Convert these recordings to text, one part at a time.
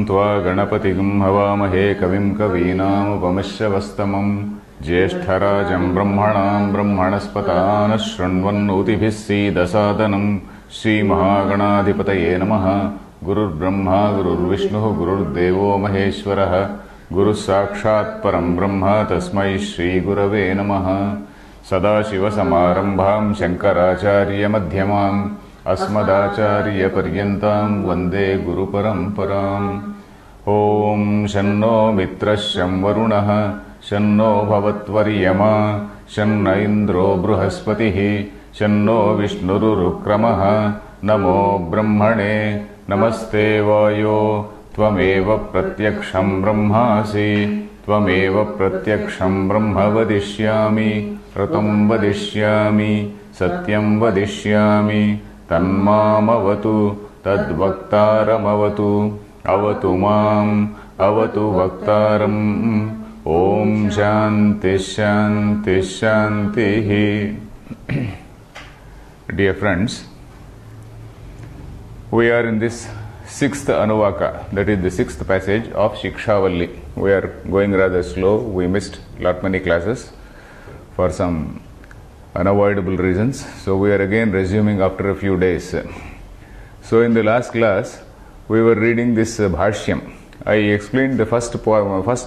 त्वा गणपतिं हवामहे कविं कवीनामुपमश्रवस्तमं ज्येष्ठराजं ब्रह्मणां ब्रह्मणस्पतान् शृण्वन्नोतिभिः सीदसादनं श्रीमहागणाधिपतये नमः। गुरुर्ब्रह्मा गुरुर्विष्णुः गुरुर्देवो महेश्वरः गुरुः साक्षात् परं ब्रह्म तस्मै श्रीगुरवे नमः। सदाशिवसमारम्भां शङ्कराचार्यमध्यमाम् अस्मदाचार्यपर्यन्तां वन्दे गुरुपरम्पराम्। ॐ शन्नो मित्रः शं वरुणः शन्नो भवत्वर्यमा शन्न इन्द्रो बृहस्पतिः शन्नो विष्णुरुक्रमः। नमो ब्रह्मणे नमस्ते वायो त्वमेव प्रत्यक्षं ब्रह्मासि त्वमेव प्रत्यक्षं ब्रह्म वदिष्यामि ऋतं वदिष्यामि सत्यं वदिष्यामि तन्मामवतु तद्वक्तारमवतु अवतु माम् अवतु वक्तारम्। ॐ शान्ति शान्ति शान्तिः। Dear friends, we are in this sixth Anuvaka, that is the sixth passage of Shikshavalli. We are going rather slow. We missed lot many classes for some unavoidable reasons. So we are again resuming after a few days. So in the last class, we were reading this Bhashyam. I explained the first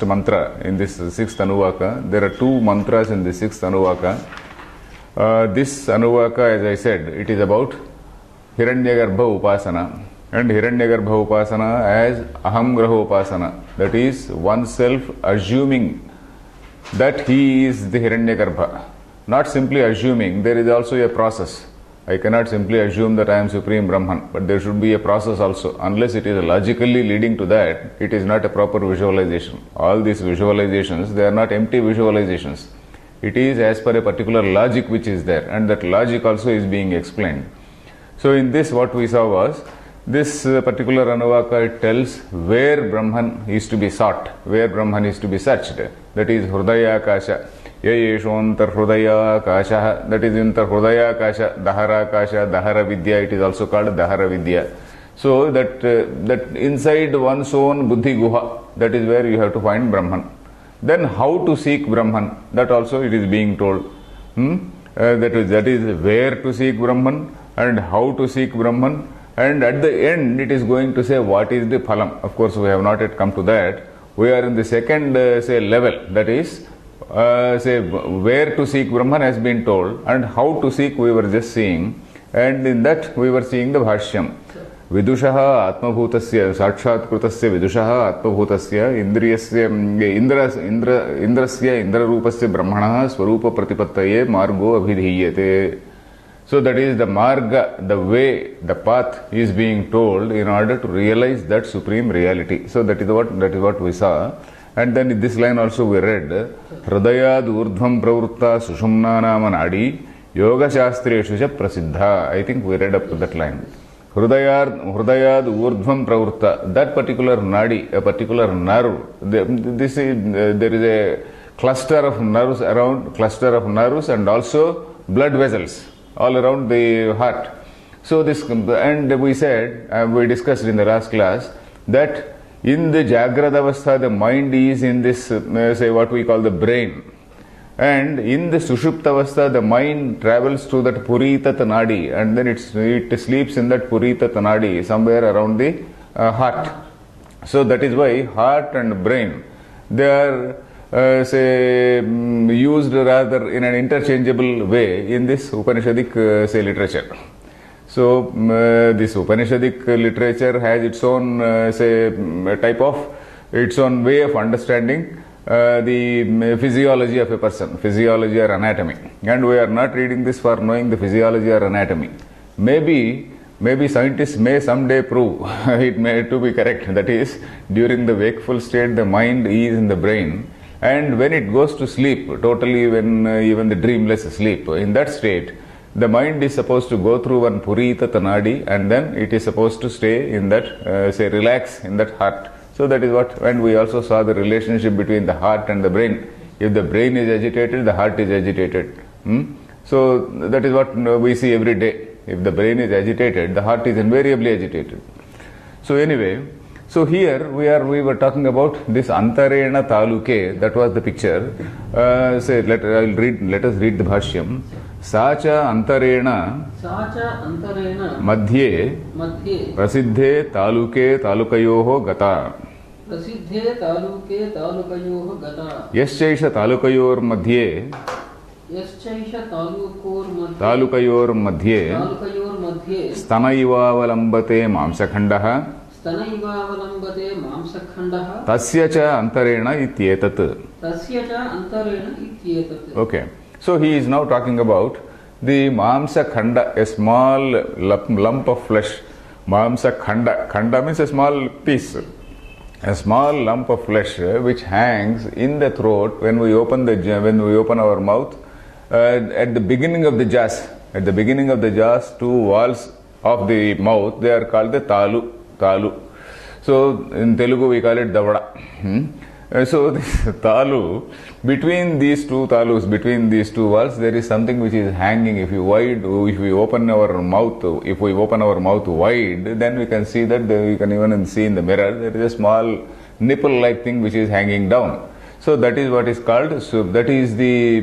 mantra in this sixth Anuvaka. There are two mantras in the sixth Anuvaka. This Anuvaka, as I said, it is about Hiranyagarbha Upasana. And Hiranyagarbha Upasana as Ahamgraha Upasana. That is oneself assuming that he is the Hiranyagarbha. Not simply assuming, there is also a process. I cannot simply assume that I am Supreme Brahman, but there should be a process also. Unless it is logically leading to that, it is not a proper visualization. All these visualizations, they are not empty visualizations. It is as per a particular logic which is there, and that logic also is being explained. So in this, what we saw was, this particular Anuvaka, it tells where Brahman is to be sought, where Brahman is to be searched. That is Hridaya Akasha. Yayeshontar Hridaya Akasha. That is Intar Hridaya Akasha, Dahara Akasha, Dahara Vidya. It is also called Dahara Vidya. So that inside one's own Buddhi Guha, that is where you have to find Brahman. Then how to seek Brahman, that also it is being told. That is where to seek Brahman and how to seek Brahman. And at the end, it is going to say what is the phalam. Of course, we have not yet come to that. We are in the second, level. That is, where to seek Brahman has been told, and how to seek we were just seeing. And in that, we were seeing the Bhashyam. Vidushaha Atmabhutasya Sakshatkrutasya Vidushaha Atmabhutasya Indrasya Indrarupasya Brahmanaha Swarupa Pratipattaye Margo Abhidhiyate. So that is the marga, the way, the path is being told in order to realize that supreme reality. So that is what we saw. And then in this line also we read, Hridayad urdhvam pravritta sushumna nama nadi yoga shastreshu cha prasiddha. I think we read up to that line. Hridayad urdhvam pravritta. That particular nadi, a particular nerve, there is a cluster of nerves and also blood vessels all around the heart. So this, and we said, we discussed in the last class, that in the Jagrada Avastha, the mind is in this, what we call the brain. And in the Sushupta Avastha, the mind travels to that Purita Tanadi, and then it sleeps in that Purita Tanadi, somewhere around the heart. So that is why heart and brain, they are used rather in an interchangeable way in this Upanishadic literature. So this Upanishadic literature has its own type of, its own way of understanding the physiology of a person, physiology or anatomy. And we are not reading this for knowing the physiology or anatomy. Maybe scientists may someday prove it may to be correct. That is, during the wakeful state, the mind is in the brain. And when it goes to sleep, totally when even the dreamless sleep, in that state, the mind is supposed to go through one Purita Tanadi, and then it is supposed to stay in that, relax in that heart. So that is what, and we also saw the relationship between the heart and the brain. If the brain is agitated, the heart is agitated. So that is what we see every day. If the brain is agitated, the heart is invariably agitated. So anyway, So here we were talking about this Antarena Taluke, that was the picture. Let us read the Bhashyam. Sacha Antarena Madhye Prasiddhe Taluke Talukayoho Gata Yaschaisha Talukayor Madhye Talukayor Madhye Stanaivavalambate Mamsakhandaha Tasya cha Antarena Ityetat. Okay. So he is now talking about the Mamsa Khanda, a small lump of flesh. Mamsa Khanda. Khanda means a small piece. A small lump of flesh which hangs in the throat when we open our mouth. At the beginning of the jaws. At the beginning of the jaws, two walls of the mouth, they are called the talu. So in Telugu we call it davada. So this talu, between these two talus, between these two walls, there is something which is hanging. If we open our mouth wide, then we can see that we can even see in the mirror there is a small nipple-like thing which is hanging down. So that is what is called. So that is the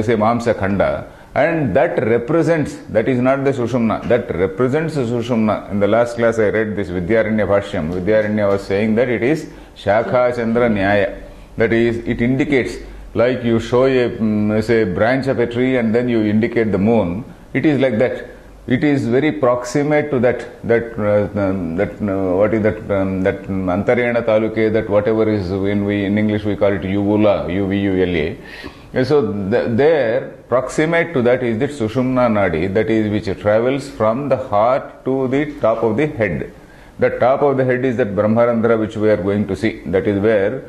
say Mamsa Khanda. And that represents, that is not the Sushumna, that represents the Sushumna. In the last class I read this Vidyaranya Bhashyam. Vidyaranya was saying that it is Shakha Chandra Nyaya. That is, it indicates, like you show a say branch of a tree and then you indicate the moon. It is like that. It is very proximate to that what is that Antarena Taluke, that whatever is in English we call it uvula, uvula. So there, proximate to that is the Sushumna Nadi, that is which travels from the heart to the top of the head. The top of the head is that Brahmarandhra which we are going to see. That is where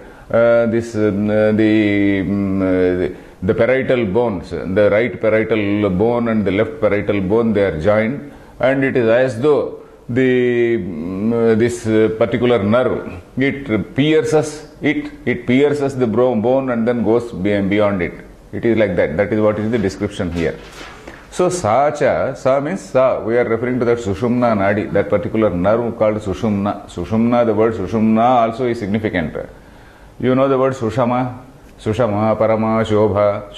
the parietal bones, the right parietal bone and the left parietal bone, they are joined, and it is as though this particular nerve, it pierces the bone and then goes beyond it. It is like that. That is what is the description here. So sa means sa. We are referring to that Sushumna Nadi, that particular nerve called Sushumna. Sushumna, the word Sushumna also is significant. You know the word Sushama? Sushama, Parama, Shobha,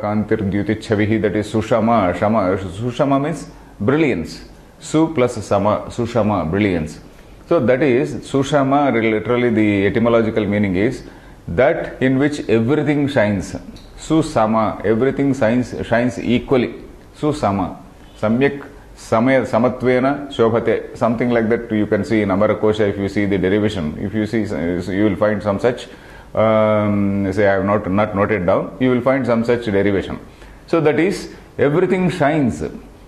Kantir, Dyutichavihi, that is Sushama. Sushama means brilliance. Su plus Sama, Sushama, brilliance. So that is Sushama, literally the etymological meaning is that in which everything shines. Susama, everything shines equally. Susama. Samyak Samatvena Shobhate. Something like that you can see in Amarakosha if you see the derivation. If you see, you will find some such, say I have not noted down, you will find some such derivation. So that is, everything shines.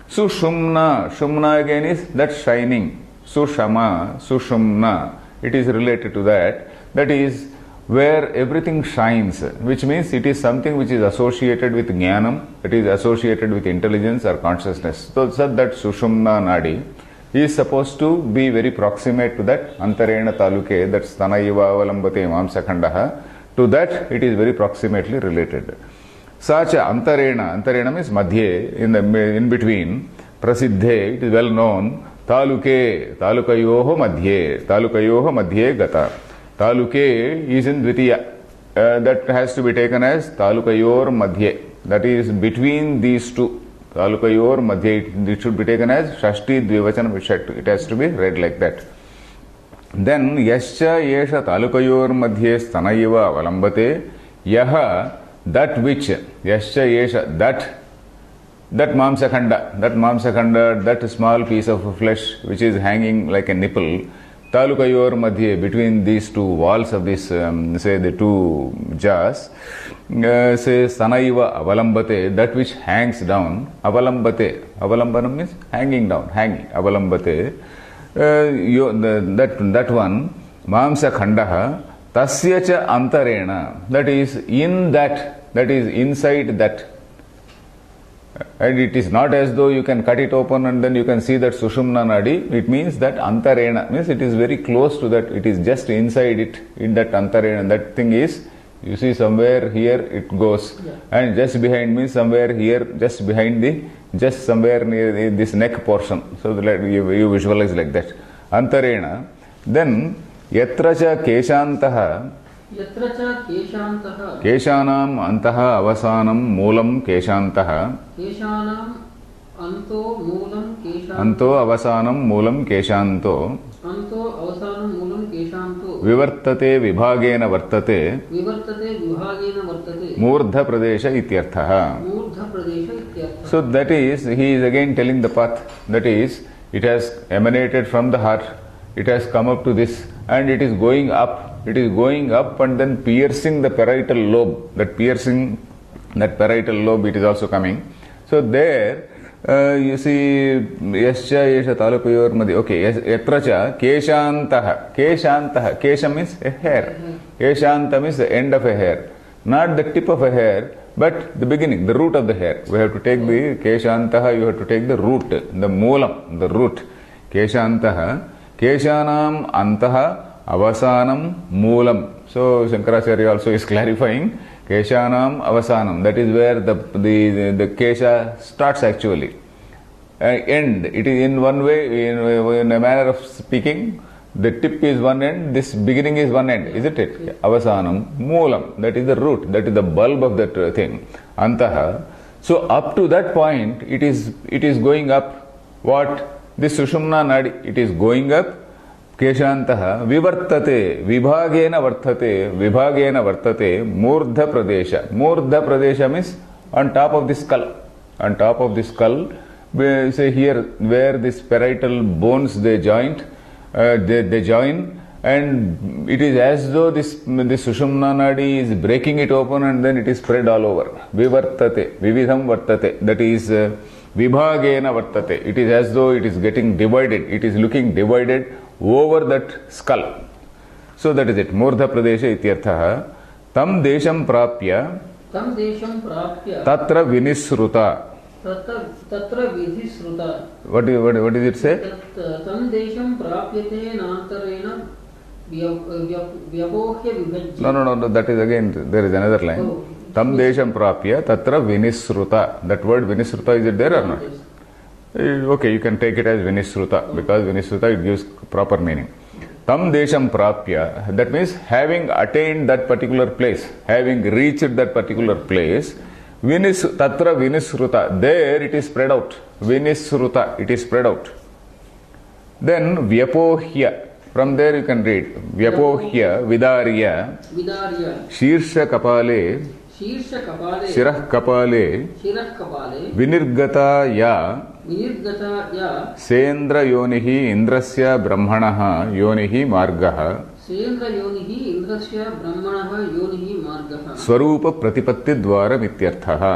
Sushumna. Shumna again is that shining. Sushama, Sushumna. It is related to that. That is where everything shines, which means it is something which is associated with jnanam, it is associated with intelligence or consciousness. So that Sushumna Nadi is supposed to be very proximate to that Antarena Taluke, that Stanaiva Avalambate Mamsakhandaha. To that it is very proximately related. Such Antarena means Madhye, in between, Prasiddhe, it is well known, Talukayoho Madhye Gata. Taluke is in Dvitiya. That has to be taken as Talukayor Madhye. That is between these two. Talukayor Madhye, it should be taken as Shashti Dvivachana Vishat. It has to be read like that. Then Yascha Yesha Talukayor Madhye Stanaiva Avalambate Yaha, that which, Yascha Yesha, that Mamsakhanda, that small piece of flesh which is hanging like a nipple, Talukayor Madhye, between these two walls of this, say the two jaws, say Stanaiva Avalambate, that which hangs down, Avalambate, Avalambanam means hanging down, Avalambate, that one, Mamsakhandaha, Tasya cha Antarena, that is in that, that is inside that. And it is not as though you can cut it open and then you can see that Sushumna Nadi. It means that Antarena, means it is very close to that. It is just inside it, in that Antarena. That thing is, you see somewhere here it goes. Yeah. And just behind me, somewhere here, just behind just somewhere near this neck portion. So that you visualize like that. Antarena. Then यत्र च केशान्तः यत्र च केशान्तः केशानाम् अन्तः अवसानं मूलं केशान्तः केशानाम् अन्तो मूलं केशान्तो अन्तो अवसानं मूलं केशान्तो अन्तो अवसानं मूलं केशान्तो विवर्तते विभागेन वर्तते विवर्तते विभागेन वर्तते मूर्धप्रदेश इत्यर्थः. मूर्धप्रदेश इत्यर्थः. So that is, he is again telling the path. That is, it has emanated from the heart, it has come up to this, and it is going up. It is going up and then piercing the parietal lobe. That piercing that parietal lobe, it is also coming. So there, you see, yascha yesha talupayor madhya. Okay, yatra cha keshantaha. Keshantaha. Kesha means a hair. Keshanta means the end of a hair. Not the tip of a hair, but the beginning, the root of the hair. We have to take the keshantaha, you have to take the root, the moolam, the root. Keshantaha. Keshanam antaha avasanam moolam. So Shankaracharya also is clarifying keshanam avasanam. That is where the kesha starts actually. End. It is in one way, in a manner of speaking, the tip is one end, this beginning is one end, isn't it? Avasanam moolam. That is the root, that is the bulb of that thing. Antaha. So up to that point, it is going up. What? This Sushumna Nadi, it is going up. Keshantaha vivartate vibhagena vartate murdha pradesha. Murdha pradesha means on top of the skull. On top of the skull, say here where this parietal bones they join, and it is as though this Sushumna Nadi is breaking it open and then it is spread all over. Vivartate, vividham vartate. That is vibhagena vartate. It is as though it is getting divided. It is looking divided over that skull. So that is it. Murdha Pradesha ityarthaha. Tam desham prapya tatra vinisruta. Tatra vidhisruta. What does it say? Tam desham prapyate nantarena vyavohya vibhajya. No. That is again, there is another line. Oh. Tam desham prapya tatra vinisruta. That word vinisruta, is it there or not? Okay, you can take it as vinisruta, because vinisruta, it gives proper meaning. Tam desham prapya, that means having attained that particular place, having reached that particular place, tatra vinisruta, there it is spread out. Vinisruta, it is spread out. Then vyapohya, from there you can read vyapohya vidarya shirsha kapale shirah kapale vinirgata ya Sendra yonihi indrasya brahmanaha yonihi margaha Swarupa pratipatti dvaram ityarthaha.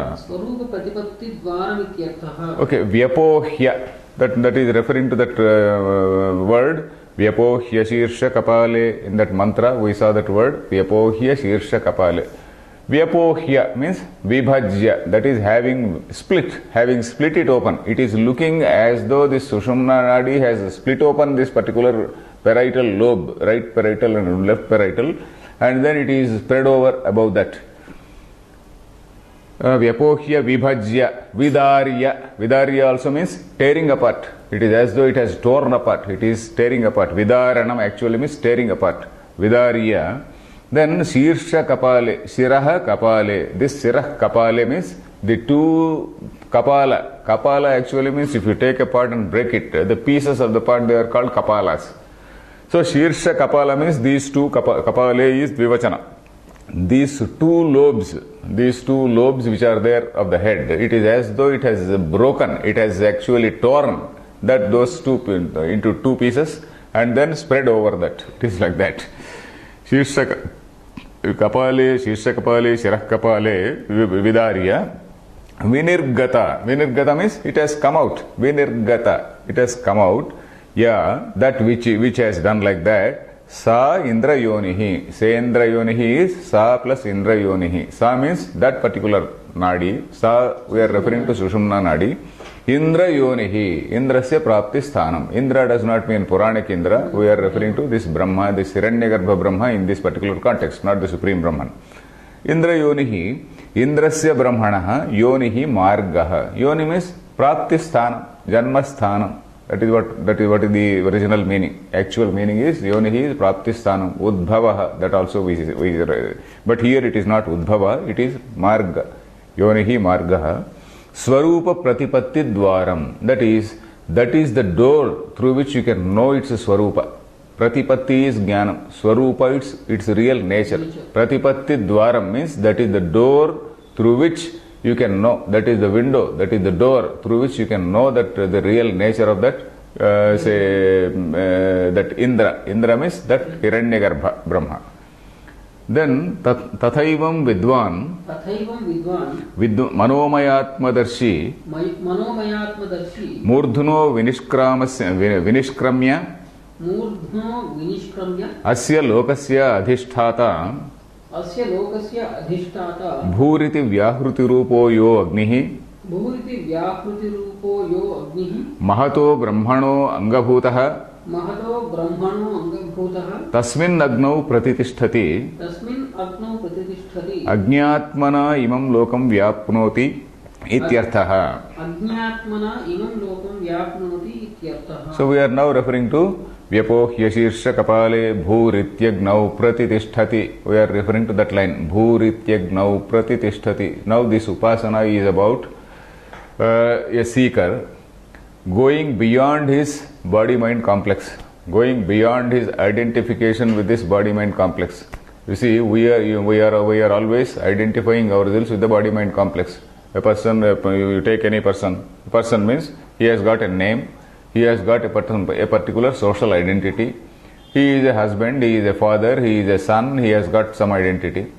Okay, vyapohya, that is referring to that word vyapohya shirsha kapale. In that mantra we saw that word vyapohya shirsha kapale. Vyapohya means vibhajya, that is having split it open. It is looking as though this Sushumna Nadi has split open this particular parietal lobe, right parietal and left parietal, and then it is spread over above that. Vyapohya vibhajya vidarya also means tearing apart. It is as though it has torn apart. It is tearing apart. Vidaranam actually means tearing apart. Vidarya. Then Shirsha Kapale, Shiraha Kapale. This Shirah Kapale means the two Kapala. Kapala actually means if you take a part and break it, the pieces of the part, they are called Kapalas. So Shirsha Kapala means these two Kapale is Dvivachana. These two lobes which are there of the head, it is as though it has broken, it has actually torn those two into two pieces and then spread over that. It is like that. Shirsha Kapale, Shirah Kapale, Vidarya, Vinirgata. Vinirgata means it has come out. Vinirgata, it has come out. Yeah, that which has done like that. Sa Indra Yonihi. Say Indra Yonihi is Sa plus Indra Yonihi. Sa means that particular Nadi. Sa, we are referring to Sushumna Nadi. Indra Yonihi. Indrasya Prapti Sthanam. Indra does not mean Puranic Indra. We are referring to this Brahma, this Hiranyagarbha Brahma in this particular context, not the Supreme Brahman. Indra Yonihi. Indrasya Brahmanaha. Yonihi Margaha. Yoni means Prapti Sthanam. Janma Sthanam. That is what is the original meaning. Actual meaning is Yonihi is Praptisthanam, Udbhavaha. That also but here it is not Udbhava, it is Marga. Yonihi Margaha. Swarupa Pratipatti Dwaram. That is the door through which you can know its Swarupa. Pratipatti is Jnanam. Swarupa, its real nature. Pratipatti Dwaram means that is the door through which you can know, that is the window, that is the door through which you can know that the real nature of that, that Indra. Indra means that Hiranyagarbha, Brahma. Then, Tathaivam Vidwan, Manomayatmadarshi, Murdhuno Vinishkramya, Asya Lokasya Adhisthata, Bhuriti Vyahruti Rupo Yo Agnihi, Mahato Brahmano Angabhutaha, Tasmin Agnau Pratitishthati, Ajñatmana Imam Lokam Vyapnoti Ityarthaha. So we are now referring to Vyapohya Shirsha Kapale Bhurityagnav Pratitishthati. We are referring to that line. Bhurityagnav Pratitishthati. Now this upasana is about a seeker going beyond his body-mind complex, going beyond his identification with this body-mind complex. You see, we are always identifying ourselves with the body-mind complex. A person, you take any person. A person means he has got a name, he has got a particular social identity. He is a husband, he is a father, he is a son, he has got some identity.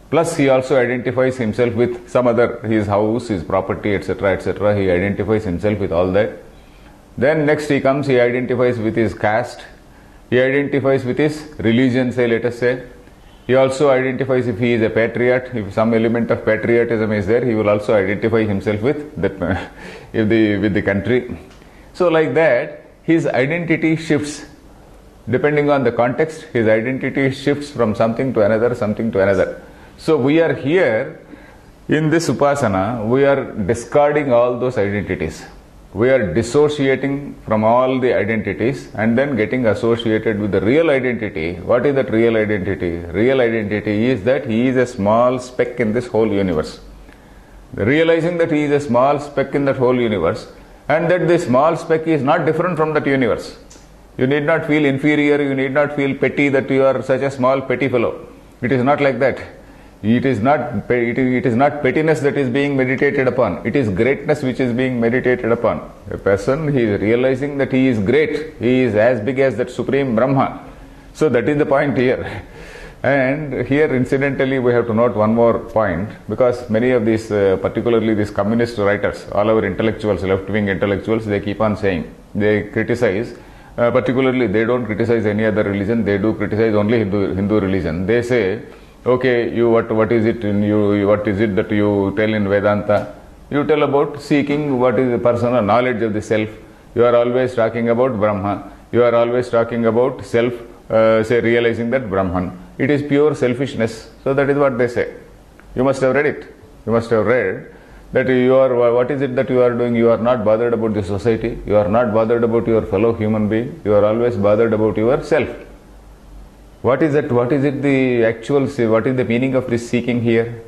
Plus he also identifies himself with some other, his house, his property, etc., etc. He identifies himself with all that. Then next he comes, he identifies with his caste, he identifies with his religion, say, let us say. He also identifies if he is a patriot, if some element of patriotism is there, he will also identify himself with that, with the country. So like that, his identity shifts. Depending on the context, his identity shifts from something to another, something to another. So we are here, in this upasana, we are discarding all those identities. We are dissociating from all the identities and then getting associated with the real identity. What is that real identity? Real identity is that he is a small speck in this whole universe. Realizing that he is a small speck in that whole universe and that this small speck is not different from that universe. You need not feel inferior, you need not feel petty that you are such a small petty fellow. It is not like that. It is not pettiness that is being meditated upon. It is greatness which is being meditated upon. A person, he is realizing that he is great. He is as big as that Supreme Brahma. So that is the point here. And here incidentally we have to note one more point, because many of these, particularly these communist writers, all our intellectuals, left-wing intellectuals, they keep on saying, they criticize, particularly they don't criticize any other religion, they do criticize only Hindu religion. They say, okay, what is it that you tell in Vedanta? You tell about seeking what is the personal knowledge of the self. You are always talking about Brahma. You are always talking about self, say realizing that Brahman. It is pure selfishness. So that is what they say. You must have read it. You must have read that what is it that you are doing? You are not bothered about the society. You are not bothered about your fellow human being. You are always bothered about yourself. What is it? What is the meaning of this seeking here?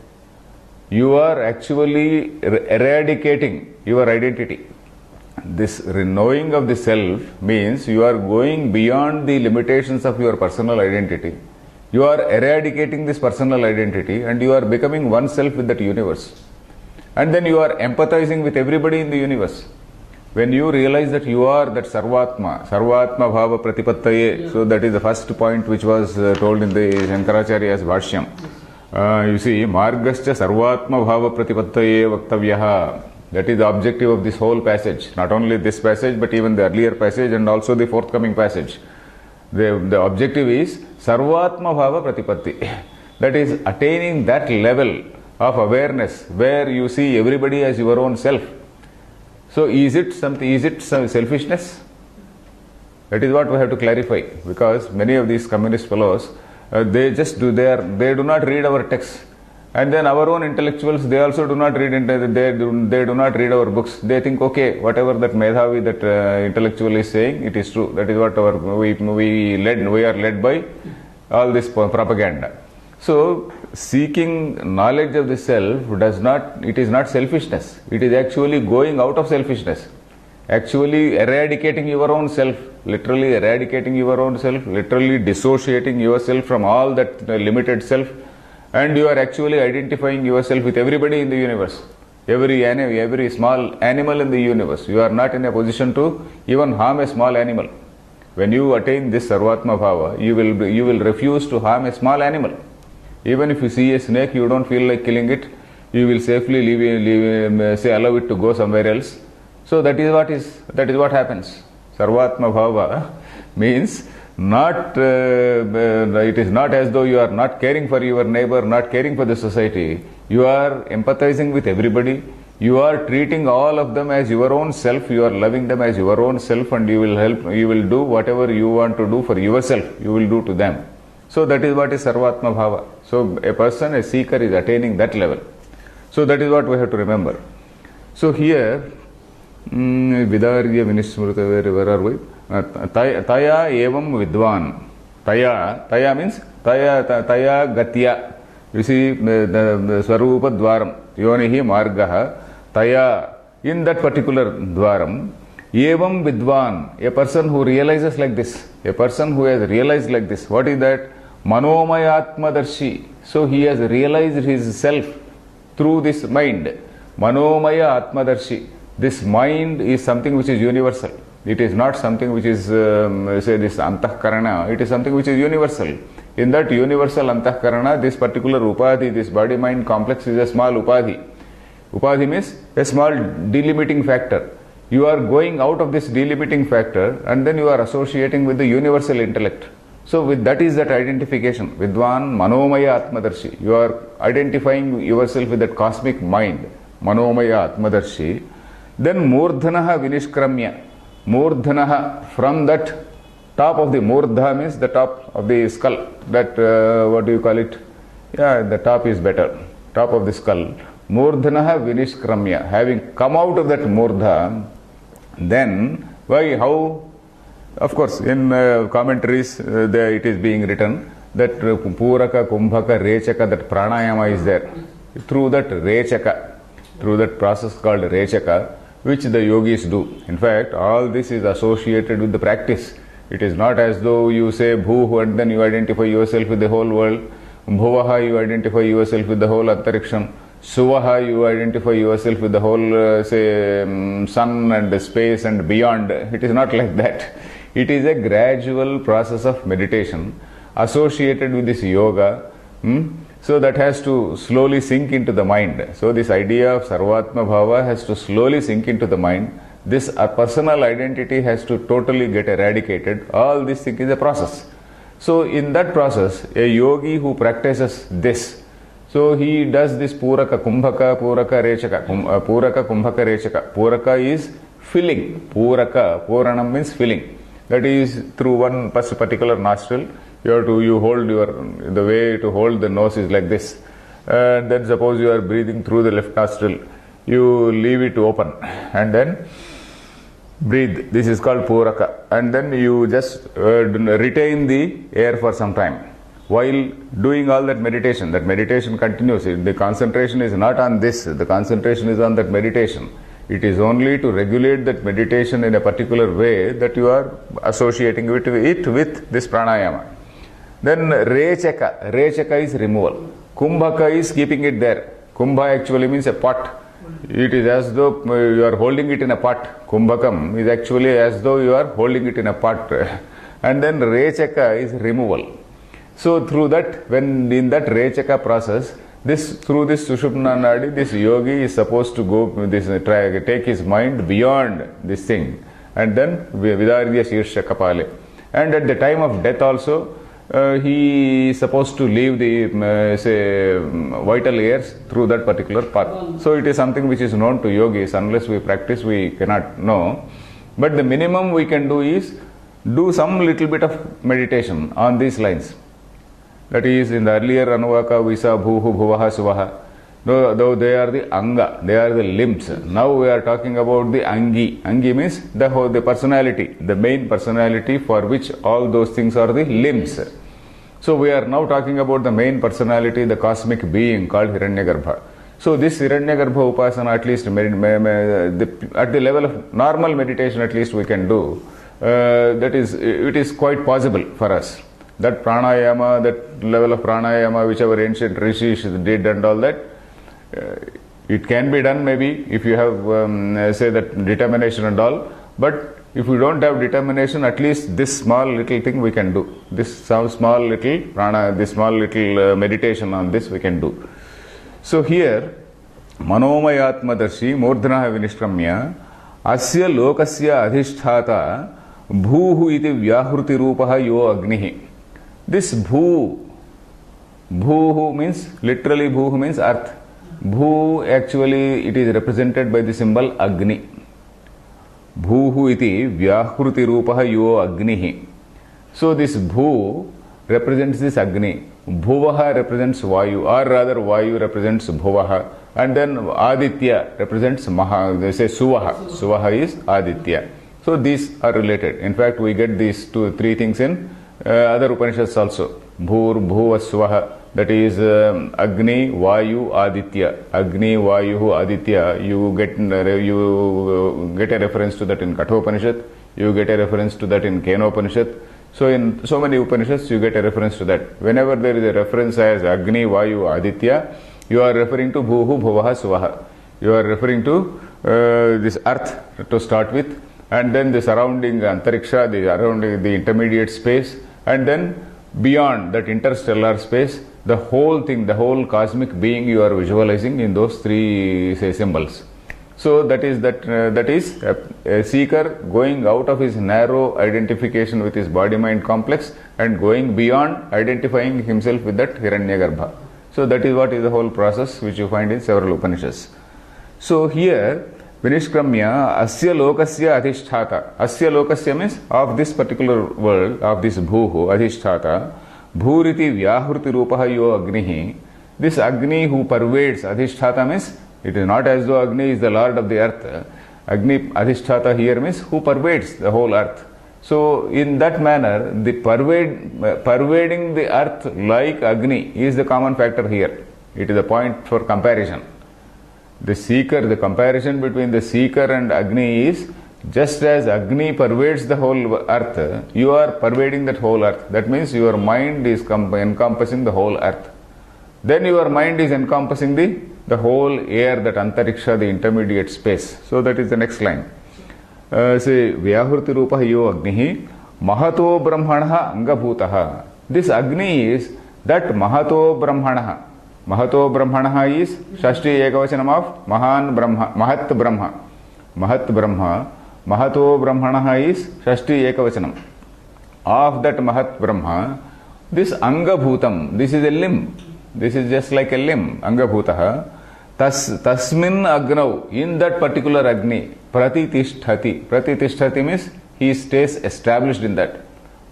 You are actually eradicating your identity. This knowing of the self means you are going beyond the limitations of your personal identity. You are eradicating this personal identity and you are becoming oneself with that universe. And then you are empathizing with everybody in the universe. When you realize that you are that Sarvatma Bhava Pratipattaye, so that is the first point which was told in the Shankaracharya's Bhashyam. You see, Margascha Sarvatma Bhava Pratipattaye Vaktavyaha. That is the objective of this whole passage. Not only this passage, but even the earlier passage and also the forthcoming passage. The objective is Sarvatma Bhava Pratipatti. That is attaining that level of awareness where you see everybody as your own self. So is it some selfishness? That is what we have to clarify, because many of these communist fellows, they do not read our text And then our own intellectuals, they also do not read, they do not read our books. They think, okay, whatever that Medhavi, that intellectual is saying, it is true. That is what we are led by all this propaganda. So, seeking knowledge of the self it is not selfishness. It is actually going out of selfishness. Actually eradicating your own self, literally eradicating your own self, literally dissociating yourself from all that limited self, and you are actually identifying yourself with everybody in the universe, every small animal in the universe. You are not in a position to even harm a small animal. When you attain this Sarvatma Bhava, you will refuse to harm a small animal. Even if you see a snake, you don't feel like killing it, you will safely allow it to go somewhere else. So that is what happens. Sarvatma Bhava means it is not as though you are not caring for your neighbor, not caring for the society. You are empathizing with everybody. You are treating all of them as your own self. You are loving them as your own self, and you will do whatever you want to do for yourself. You will do to them. So that is what is Sarvatma Bhava. So a seeker is attaining that level. So that is what we have to remember. So here, Vidarya Vinismruta, where are we? Taya evam vidvan. Taya means taya gatya. You see the Swarupa Dwaram, Yonihi Margaha, Taya, in that particular Dwaram, evam vidvan, a person who realizes like this, a person who has realized like this. What is that? Manomayatmadarshi. So he has realized his self through this mind. Manomaya Atmadarshi. This mind is something which is universal. It is not something which is, this Antahkarana. It is something which is universal. In that universal Antahkarana, this particular Upadhi, this body-mind complex is a small Upadhi. Upadhi means a small delimiting factor. You are going out of this delimiting factor, and then you are associating with the universal intellect. So with that is that identification. Vidwan Manomaya Atmadarshi. You are identifying yourself with that cosmic mind. Manomaya Atmadarshi. Then Murdhanaha Vinishkramya. Murdhanaha, from that top of the Murdha means the top of the skull. That, what do you call it? Yeah, the top is better. Top of the skull. Murdhanaha Vinishkramya. Having come out of that Murdha, then, why, how? Of course, in commentaries, it is being written that Puraka, Kumbhaka, Rechaka, that pranayama is there. Through that Rechaka, through that process called Rechaka, which the yogis do. In fact, all this is associated with the practice. It is not as though you say Bhuhu and then you identify yourself with the whole world. Bhuvaha, you identify yourself with the whole Antariksham. Suvaha, you identify yourself with the whole, sun and space and beyond. It is not like that. It is a gradual process of meditation associated with this yoga. So that has to slowly sink into the mind. So this idea of Sarvatma Bhava has to slowly sink into the mind. This personal identity has to totally get eradicated. All this thing is a process. So in that process, a yogi who practices this, so he does this Puraka, Kumbhaka, Puraka, Rechaka. Puraka, Kumbhaka, Rechaka. Puraka is filling. Puraka, Puranam means filling. That is through one particular nostril. You hold the way to hold the nose is like this. And then suppose you are breathing through the left nostril, you leave it open and then breathe. This is called Puraka. And then you just retain the air for some time. While doing all that meditation continues. The concentration is not on this, the concentration is on that meditation. It is only to regulate that meditation in a particular way that you are associating it with this pranayama. Then Rechaka is removal. Kumbhaka is keeping it there. Kumbha actually means a pot. It is as though you are holding it in a pot. Kumbhakam is actually as though you are holding it in a pot. And then Rechaka is removal. So through that, when in that Rechaka process, through this Sushupna Nadi, this yogi is supposed to go, take his mind beyond this thing. And then Vidarya Shirsha Kapale. And at the time of death also, he is supposed to leave the vital airs through that particular path. So it is something which is known to yogis. Unless we practice, we cannot know. But the minimum we can do is do some little bit of meditation on these lines. That is, in the earlier Anuvaka, we saw Bhuhu, Bhuvaha, Suvaha. Though they are the Anga, they are the limbs. Now we are talking about the Angi. Angi means the personality, the main personality for which all those things are the limbs. So we are now talking about the main personality, the cosmic being called Hiranyagarbha. So this Hiranyagarbha Upasana, at least at the level of normal meditation, at least we can do. It is quite possible for us. That pranayama, that level of pranayama, which our ancient rishis did and all that, it can be done maybe if you have, say, that determination and all. But if we don't have determination, at least this small little thing we can do. This small little prana, this small little meditation on this we can do. So here, Manomayatmadarshi Murdhanaha Vinishramya Asya Lokasya Adhishthata Bhuhu iti Vyahruti Rupaha Yo Agnihi. This Bhu means, literally Bhu means earth. Bhu, actually it is represented by the symbol Agni. Bhuhu iti Vyahruti Rupaha Yo Agnihi. So this Bhu represents this Agni. Bhuvaha represents Vayu, or rather Vayu represents Bhuvaha. And then Aditya represents Maha, they say Suvaha. Suvaha is Aditya. So these are related. In fact, we get these three things in other Upanishads also. Bhur, Bhuva, Swaha. That is Agni, Vayu, Aditya. Agni, Vayu, Aditya. You get a reference to that in Kathopanishad. You get a reference to that in Kenopanishad. So in so many Upanishads, you get a reference to that. Whenever there is a reference as Agni, Vayu, Aditya, you are referring to Bhuhu, Bhuvaha, Swaha. You are referring to this earth to start with, and then the surrounding Antariksha, the surrounding the intermediate space, and then beyond that interstellar space, the whole thing, the whole cosmic being you are visualizing in those three, say, symbols. So that is a seeker going out of his narrow identification with his body-mind complex and going beyond identifying himself with that Hiranyagarbha. So that is what is the whole process which you find in several Upanishads. So here, Vinishkramya Asya Lokasya Adhishthata. Asya Lokasya means of this particular world, of this Bhuhu, Adhishthata. Bhuriti Vyahruti Rupaha Yo Agnihi. This Agni who pervades, Adhishthata means, it is not as though Agni is the lord of the earth. Agni Adhishthata here means who pervades the whole earth. So in that manner, the pervading the earth like Agni is the common factor here. It is a point for comparison. The seeker, the comparison between the seeker and Agni is, just as Agni pervades the whole earth, you are pervading that whole earth. That means your mind is encompassing the whole earth. Then your mind is encompassing the whole air, that Antariksha, the intermediate space. So that is the next line. Say, Vyahruti Rupaha Yo Agnihi Mahato Brahmanaha Angabhutaha. This Agni is that Mahato Brahmanaha. Mahato Brahmanaha is Shashti Ekavachanam of Mahan Brahma, Mahat Brahma. Mahat Brahma. Mahato Brahmanaha is Shashti Ekavachanam. Of that Mahat Brahma, this Angabhutam, this is a limb. This is just like a limb. Angabhutaha. Tasmin Agnau, in that particular Agni, Pratitishthati. Pratitishthati means he stays established in that.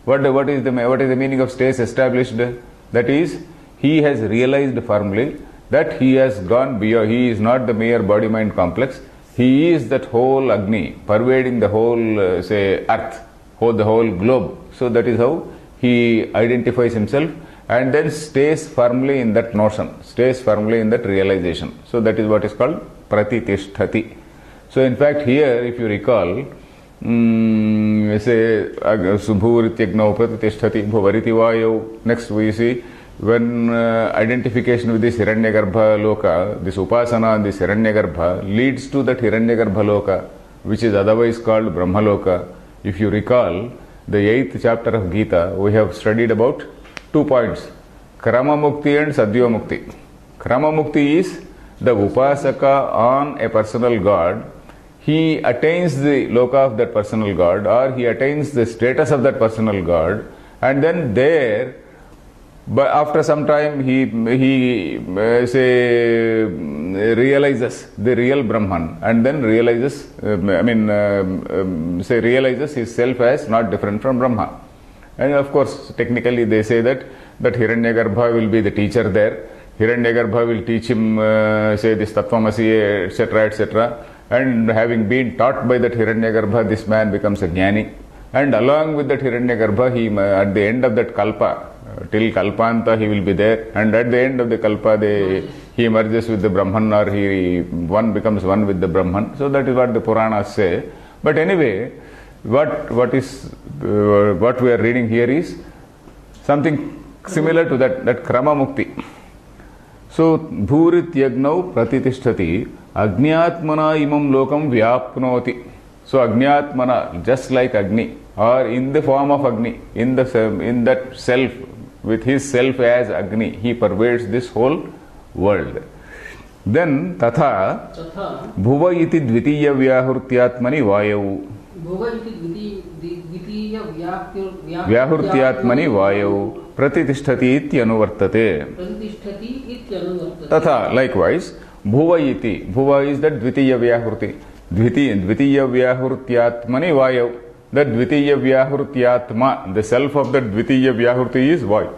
What is the meaning of stays established? That is, he has realized firmly that he has gone beyond, he is not the mere body-mind complex, he is that whole Agni, pervading the whole, say, earth, the whole globe. So that is how he identifies himself and then stays firmly in that notion, stays firmly in that realization. So that is what is called Pratitishthati. So in fact here, if you recall, say, Subhurityagno Pratitishthati Bhavariti Vayo. Next we see, when identification with this Hiranyagarbha Loka, this Upasana and this Hiranyagarbha leads to that Hiranyagarbha Loka, which is otherwise called Brahma Loka. If you recall, the 8th chapter of Gita, we have studied about 2 points, Krama Mukti and Sadhya Mukti. Krama Mukti is the Upasaka on a personal God. He attains the Loka of that personal God, or he attains the status of that personal God, and then there, but after some time he realizes the real Brahman, and then realizes realizes his self as not different from Brahma. And of course, technically they say that that Hiranyagarbha will be the teacher there. Hiranyagarbha will teach him, say, this Tattvamasi, etc., etc. And having been taught by that Hiranyagarbha, this man becomes a jnani. And along with that Hiranyagarbha, he, at the end of that kalpa, till kalpanta he will be there. And at the end of the kalpa, he merges with the Brahman, or one becomes one with the Brahman. So that is what the Puranas say. But anyway, what we are reading here is something similar to that Krama Mukti. So, Bhurit Yagnau Pratitishthati Agnyatmana imam lokam vyapnoti. So, Agnyatmana, just like Agni, or in the form of Agni, in that self, with his self as Agni, he pervades this whole world. Then, Tatha Bhuva iti dvitiya vyahurtyatmani vayavu. Bhuva iti dvitiya Vyahurtyatmani vayavu. Pratitishthati ityanuvartate. Tatha, likewise, Bhuva iti. Bhuva is that Dvitiya Vyahurti. Dvitiya Vyahurtyatmani Vayav. That Dvitiya Vyahurtyatma, the self of that Dvitiya Vyahurti is Vayu.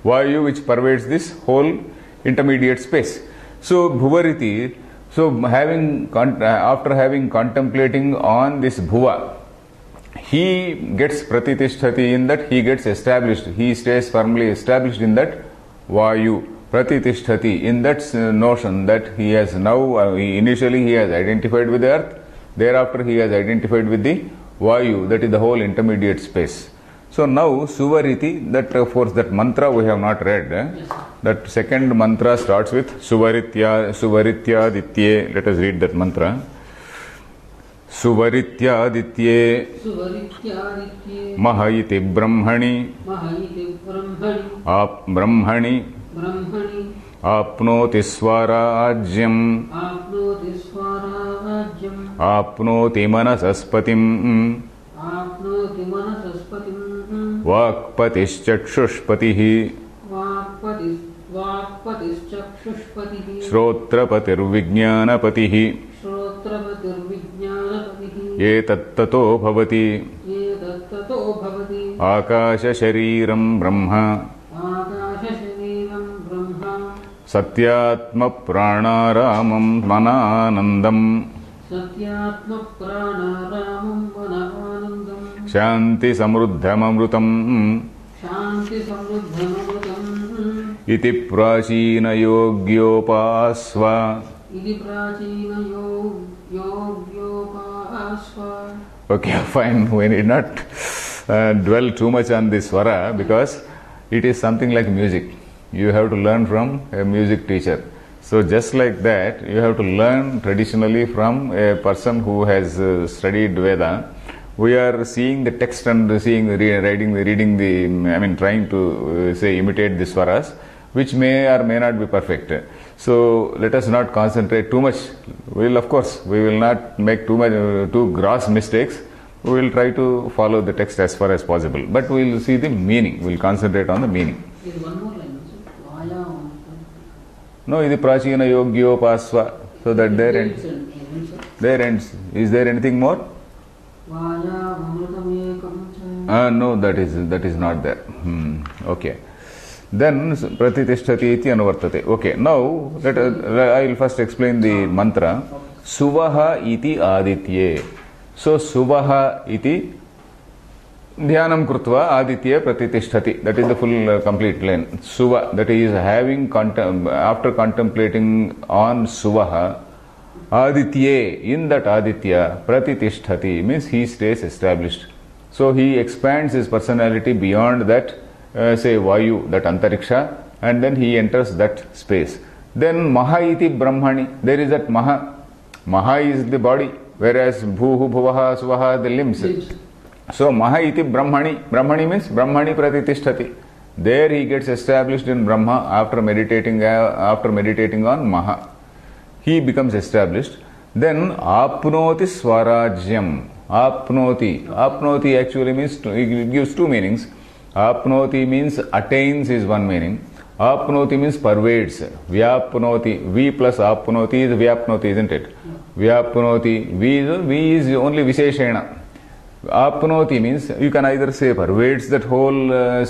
Vayu which pervades this whole intermediate space. So, Bhuvariti, so after having contemplating on this Bhuva, he gets pratitishthati, in that he gets established. He stays firmly established in that Vayu. Pratitishthati, in that notion that he has now, initially he has identified with the earth, thereafter he has identified with the Vayu, that is the whole intermediate space. So now Suvariti, that of course that mantra we have not read. Yes. That second mantra starts with Suvaritya-ditye. Let us read that mantra. Suvaritya-ditye Mahayiti Brahmani Brahmani Apnoti Swarajyam Apnoti Manasaspatim Vakpatischakshushpatihi Shrotrapatirvijnanapatihi Etattato bhavati Akasha shariram Brahma Satyatma pranaramam mananandam Shanti samruddhamamrutam Iti prachina yogyopasva. Okay, fine. We need not dwell too much on this swara, because it is something like music. You have to learn from a music teacher. So just like that, you have to learn traditionally from a person who has studied Veda. We are seeing the text and reading trying to imitate the swaras, which may or may not be perfect. So let us not concentrate too much. We will not make too gross mistakes. We will try to follow the text as far as possible. But we will see the meaning. We will concentrate on the meaning. There is one more line also. No, it is prachina yogyopasva. So that there ends. There ends. Is there anything more? No, that is not there. Okay. Then pratitishthati iti anuvartate. Okay, now I will first explain the mantra. Suvaha iti aditye. So Suvaha iti dhyanam krutva aditye pratitishthati. That is the full complete line. Suva, that is after contemplating on Suvaha, aditye, in that aditya, pratitishthati means he stays established. So he expands his personality beyond that, say Vayu, that antariksha, and then he enters that space. Then Maha iti Brahmani, there is that Maha. Maha is the body, whereas Bhuhu, Bhuvaha, Suvaha, the limbs. So Maha iti Brahmani. Brahmani means Brahmani pratitishthati. There he gets established in Brahma after meditating on Maha. He becomes established. Then Apnoti Swarajyam. Apnoti actually means, it gives two meanings. Apnoti means attains is one meaning. Apnoti means pervades. Vyapnoti. V plus apnoti is Vyapnoti, isn't it? Vyapnoti. V is only Visheshena. Apnoti means you can either say pervades that whole, the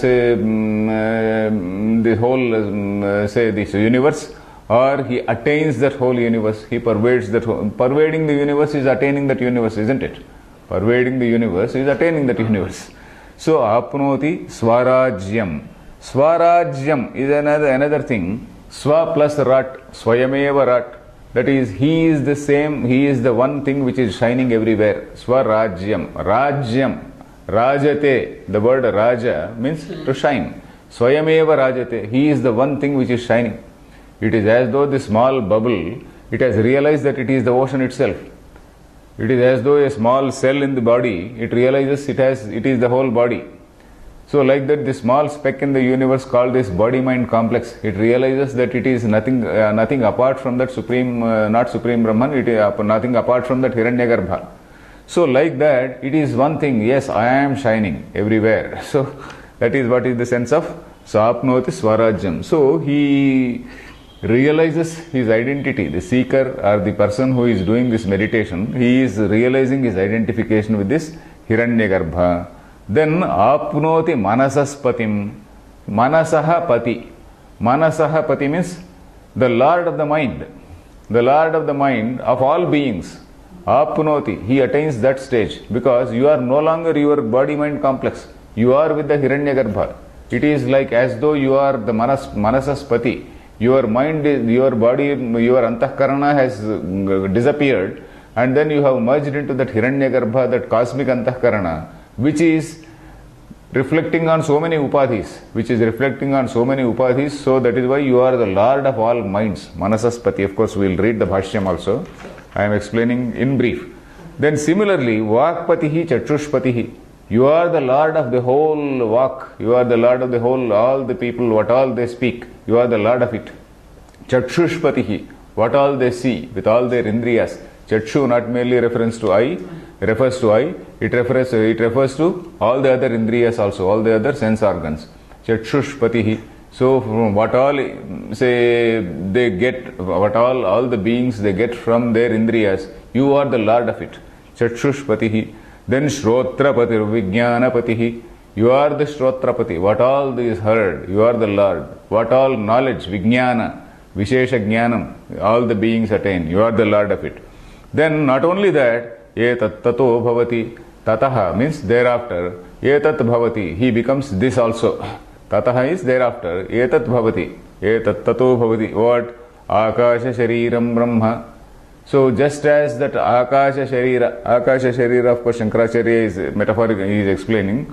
whole, say this universe, or he attains that whole universe. He pervades that whole. Pervading the universe is attaining that universe, isn't it? Pervading the universe is attaining that universe. So apnoti swarajyam. Swarajyam is another thing. Swa plus rat, swayameva rat. That is, he is the same, he is the one thing which is shining everywhere. Swarajyam. Rajyam. Rajate. The word raja means to shine. Swayameva rajate. He is the one thing which is shining. It is as though this small bubble, it has realized that it is the ocean itself. It is as though a small cell in the body, it realizes it is the whole body. So like that, the small speck in the universe called this body-mind complex, it realizes that it is nothing apart from that supreme, not supreme Brahman, it is nothing apart from that Hiranyagarbha. So like that, it is one thing, yes, I am shining everywhere. So that is what is the sense of Sapnoti Swarajyam. So he realizes his identity, the seeker or the person who is doing this meditation, he is realizing his identification with this Hiranyagarbha. Then apnoti manasaspatim. Manasaha pati. Manasaha pati means the Lord of the mind. The Lord of the mind of all beings. Apnoti. He attains that stage because you are no longer your body-mind complex. You are with the Hiranyagarbha. It is like as though you are the manasaspati. Your mind, your body, your antahkarana has disappeared, and then you have merged into that Hiranyagarbha, that cosmic antahkarana, which is reflecting on so many upadhis, so that is why you are the Lord of all minds, Manasaspati. Of course, we will read the Bhashyam also. I am explaining in brief. Then similarly, Vakpatihi Chakshushpatihi. You are the Lord of the whole Vak. You are the Lord of the whole, all the people, what all they speak. You are the Lord of it. Chakshushpatihi. What all they see with all their indriyas. Chakshu not merely reference to eye, refers to eye, it refers to all the other indriyas also, all the other sense organs. Chakshushpatihi. So from what all say they get, what all the beings they get from their indriyas, you are the Lord of it. Chakshushpatihi. Then Shrotrapatir Vijnanapatihi. You are the Shrotrapati. What all is heard, you are the Lord. What all knowledge, Vijnana, Vishesha Jnanam, all the beings attain, you are the Lord of it. Then not only that, Etat Tato Bhavati. Tataha means thereafter. Etat Bhavati. He becomes this also. Tataha is thereafter. Etat Bhavati. Etat Tato Bhavati. What? Akasha Shariram Brahma. So just as that Akasha Sharira, of course Shankaracharya is metaphorically he is explaining,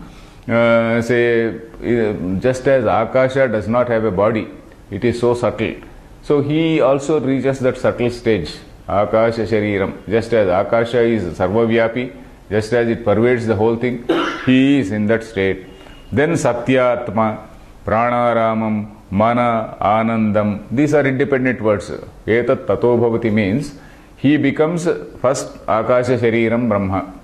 just as Akasha does not have a body, it is so subtle. So he also reaches that subtle stage, Akasha Shariram. Just as Akasha is Sarvavyapi, just as it pervades the whole thing, he is in that state. Then Satyatma, Pranaramam, Mana, Anandam, these are independent words. Etat Tato Bhavati means he becomes first Akasha Shariram Brahma.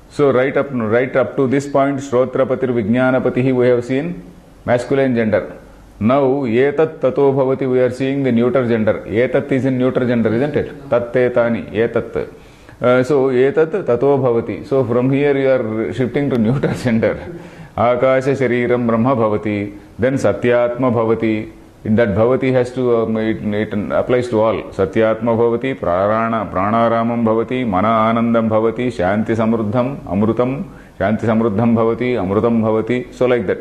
So right up to this point, Shrotrapatir Vijnanapatihi we have seen masculine gender. Now Etat Tato Bhavati we are seeing the neuter gender. Etat is in neuter gender, isn't it? Tattetani, Etat. So Etat Tato Bhavati. So from here you are shifting to neuter gender. Akasha Shariram Brahma Bhavati. Then Satyatma Bhavati. In that Bhavati has to, it applies to all. Satyatma Bhavati, Pranaramam Bhavati, Mana Anandam Bhavati, Shanti Samruddham, Amrutam, Shanti Samruddham Bhavati, Amrutam Bhavati. So like that.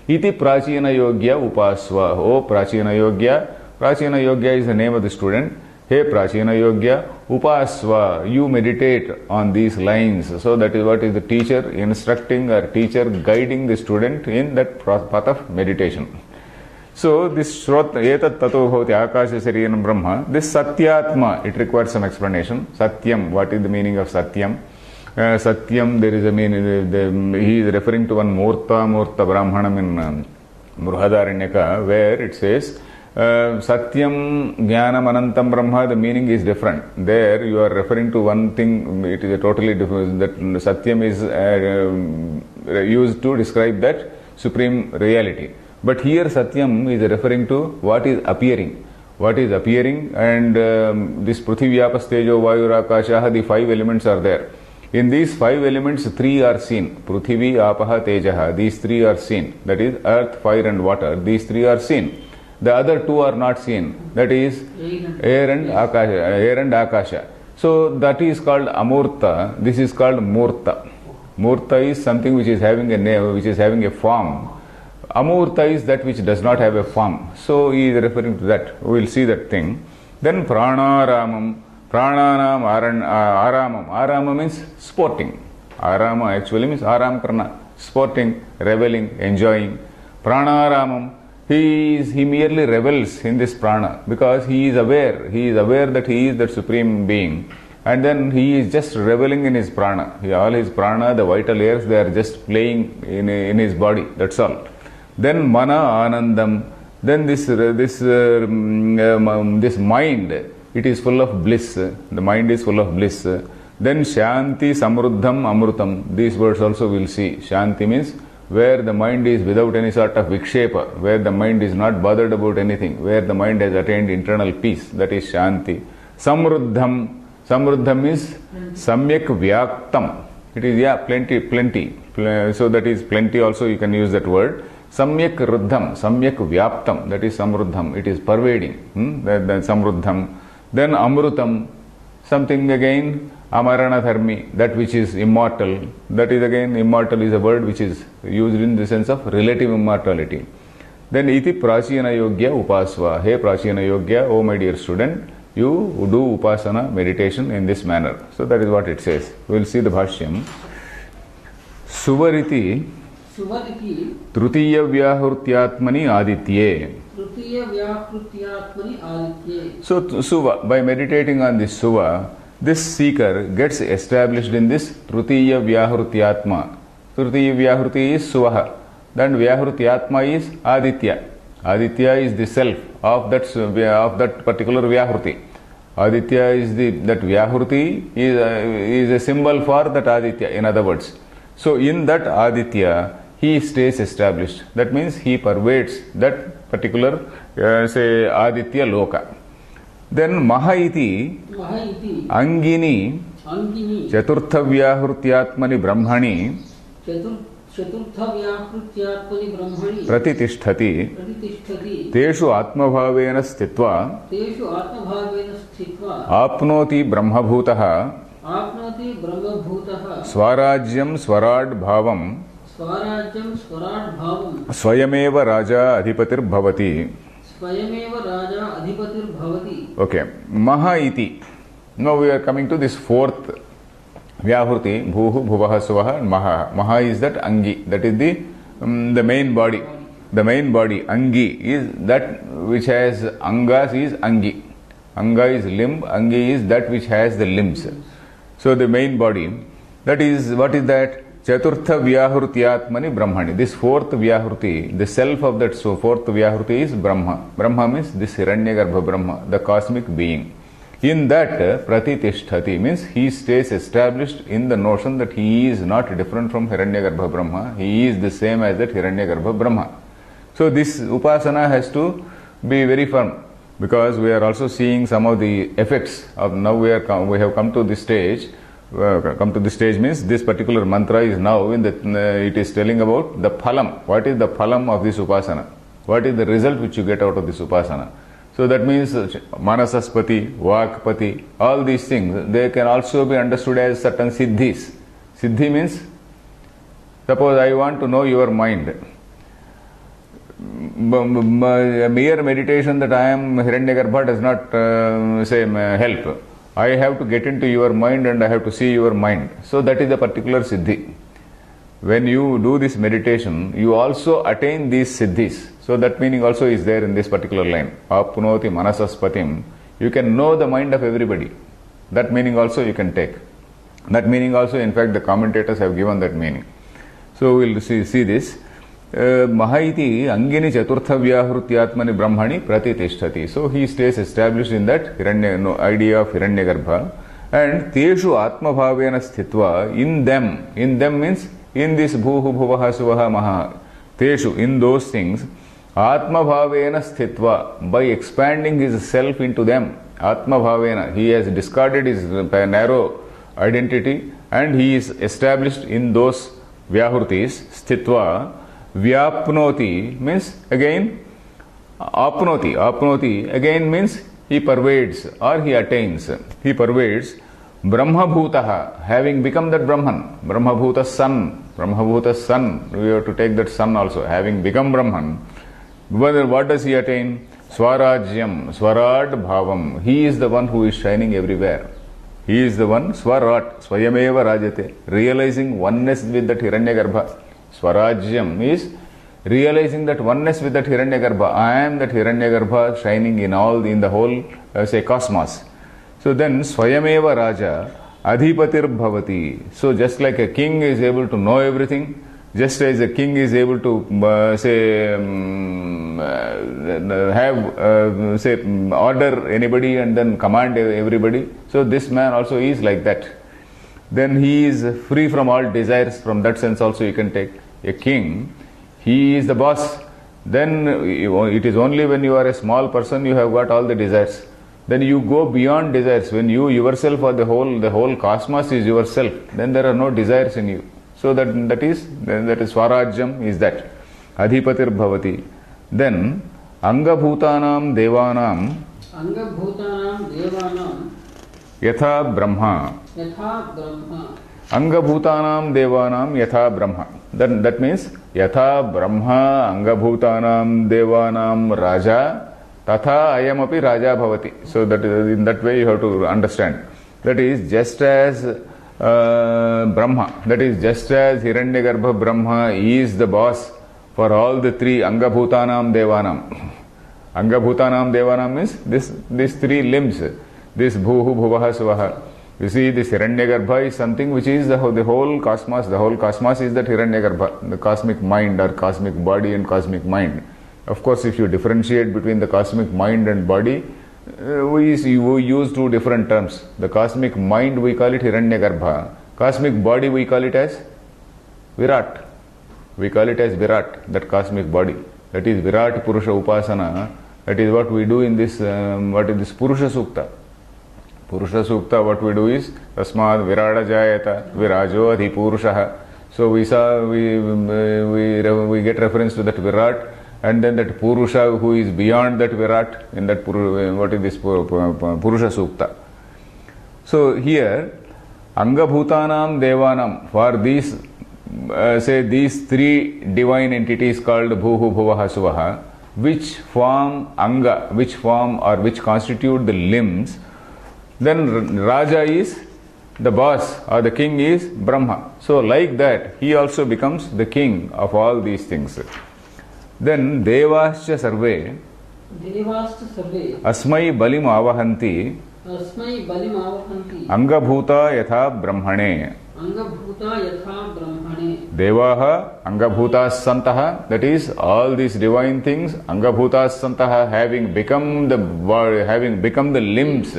Iti Prachina Yogya Upasva. Oh Prachina Yogya. Prachina Yogya is the name of the student. Hey Prachina Yogya Upasva. You meditate on these lines. So that is what is the teacher instructing or teacher guiding the student in that path of meditation. So this Etat Tato Bhavati Akasha Shariram Brahma, this Satyatma, it requires some explanation. Satyam, what is the meaning of Satyam? Satyam, there is a meaning, he is referring to one Murta Brahmanam in Bruhadaranyaka, where it says Satyam Jnanam Anantam Brahma, the meaning is different. There you are referring to one thing, it is a totally different, that Satyam is used to describe that supreme reality. But here Satyam is referring to what is appearing. What is appearing, and this Prithivyapas Tejo Vayur Akasha, the five elements are there. In these 5 elements, 3 are seen. Pruthivi, Apaha, Tejaha. These 3 are seen. That is earth, fire and water. These 3 are seen. The other 2 are not seen. That is air and Akasha. So that is called Amurta. This is called Murta. Murta is something which is having a name, which is having a form. Amurta is that which does not have a form. So he is referring to that. We will see that thing. Then Pranaramam. Prananam Aramam. Arama means sporting. Arama actually means Aram Karna. Sporting, reveling, enjoying. Pranaramam. He merely revels in this prana because he is aware that he is the supreme being, and then he is just reveling in his prana. All his prana, the vital airs, they are just playing in his body. That's all. Then mana anandam. Then this mind, it is full of bliss. The mind is full of bliss. Then shanti samruddham amrutam. These words also we'll see. Shanti means where the mind is without any sort of vikshepa, where the mind is not bothered about anything, where the mind has attained internal peace, that is Shanti. Samruddham is Samyak Vyaktam. It is, plenty. So that is plenty also, you can use that word. Samyak Ruddham, Samyak Vyaptam, that is Samruddham. It is pervading. Then Samruddham. Then Amrutam, something again, Amarana Dharmi, that which is immortal. That is again, immortal is a word which is used in the sense of relative immortality. Then Iti Prachina Yogya Upasva. Hey Prachina Yogya, oh my dear student, you do Upasana meditation in this manner. So that is what it says. We will see the Bhashyam. Suvariti Trutiya Vyahrutyatmani Aditye. So Suva, by meditating on this Suva, this seeker gets established in this Trutiya Vyahrutyatma. Trutiya Vyahruti is Suvaha. Then Vyahrutyatma is Aditya. Aditya is the self of that particular Vyahruti. Aditya is that Vyahruti is a symbol for that Aditya, in other words. So in that Aditya, he stays established. That means he pervades that particular, say, Aditya Loka. Then Mahaiti Angini Chaturtha Vyahrutyatmani Brahmani Pratitishthati Teshu Atmabhavena Sthitva Apnoti Brahmabhutaha Swarajyam Swarad Bhavam Swayameva Raja Adhipatir Bhavati. Okay, Maha iti. Now we are coming to this fourth Vyahruti, Bhuhu, Bhuvaha, Suvaha, and Maha. Maha is that Angi, that is the main body. The main body, Angi, is that which has Angas is Angi. Anga is limb, Angi is that which has the limbs. So the main body, that is, what is that? Chaturtha Vyahrutyatmani Brahmani. This fourth Vyahruti, the self of that fourth Vyahruti is Brahma. Brahma means this Hiranyagarbha Brahma, the cosmic being. In that Pratitishthati means he stays established in the notion that he is not different from Hiranyagarbha Brahma. He is the same as that Hiranyagarbha Brahma. So this Upasana has to be very firm, because we are also seeing some of the effects of now we have come to this stage. Come to this stage means this particular mantra is now it is telling about the phalam. What is the phalam of this upasana? What is the result which you get out of this upasana? So that means Manasaspati, Vakpati, all these things, they can also be understood as certain siddhis. Siddhi means, suppose I want to know your mind. Mere meditation that I am Hiranyagarbha does not help. I have to get into your mind and I have to see your mind. So that is a particular siddhi. When you do this meditation, you also attain these siddhis. So that meaning also is there in this particular line. Apnoti manasaspatim. You can know the mind of everybody. That meaning also you can take. That meaning also, in fact, the commentators have given that meaning. So we will see this. Mahaiti Angini Chaturtha Vyahrutyatmani Brahmani Pratitishthati. So he stays established in that idea of Hiranyagarbha. And Teshu Atmabhavena Sthitva, in them means in this Bhuhu Bhuvaha Suvaha Maha. Teshu, in those things, Atmabhavena Sthitva, by expanding his self into them. Atmabhavena, he has discarded his narrow identity and he is established in those vyahrutis, sthitva, vyapnoti means again, apnoti again means he pervades or he attains, he pervades. Brahmabhutaha, having become that Brahman, Brahmabhuta's son, we have to take that son also, having become Brahman. What does he attain? Swarajyam, Swarad Bhavam. He is the one who is shining everywhere. He is the one, Swarat, Swayameva Rajate, realizing oneness with that Hiranyagarbha. Swarajyam is realizing that oneness with that Hiranyagarbha. I am that Hiranyagarbha shining in the whole, cosmos. So then, Swayameva Raja, Adhipatir Bhavati. So just like a king is able to know everything, just as a king is able to order anybody and then command everybody, so this man also is like that. Then he is free from all desires. From that sense also you can take a king. He is the boss. Then it is only when you are a small person you have got all the desires. Then you go beyond desires. When you yourself or the whole cosmos is yourself, then there are no desires in you. So that is Swarajyam is that. Adhipatir Bhavati. Then Angabhutanam Devanam Yatha Brahma. Angabhutanam Devanam Yatha Brahma. That means Yatha Brahma Angabhutanam Devanam Raja Tatha Ayamapi Raja Bhavati. So that in that way you have to understand. That is just as Brahma, that is just as Hiranyagarbha Brahma is the boss for all the three Angabhutanam Devanam. Angabhutanam Devanam means these three limbs, this Bhuhu, Bhuvaha, Suvaha. You see, this Hiranyagarbha is something which is the whole cosmos. The whole cosmos is that Hiranyagarbha, the cosmic mind or cosmic body and cosmic mind. Of course, if you differentiate between the cosmic mind and body, we use two different terms. The cosmic mind we call it Hiranyagarbha. Cosmic body we call it as Virat. We call it as Virat, that cosmic body. That is Virat Purusha Upasana. That is what we do in this, Purusha Sukta. Purusha Sukta, what we do is Tasmad Virada Jayata Virajo Adhi Purushaha. So we get reference to that Virat. And then that Purusha who is beyond that Virat in that Purusha Sukta. So here, Angabhutanam Devanam, for these, these three divine entities called Bhuhu, Bhuvaha, Suvaha, which form Anga, which constitute the limbs, then Raja is the boss or the king is Brahma. So like that, he also becomes the king of all these things. Then Devascha Sarve Asmai Balim Avahanti Angabhuta Yatha Brahmane. Devaha Angabhutas Santaha, that is all these divine things, Angabhutas Santaha, having become the limbs.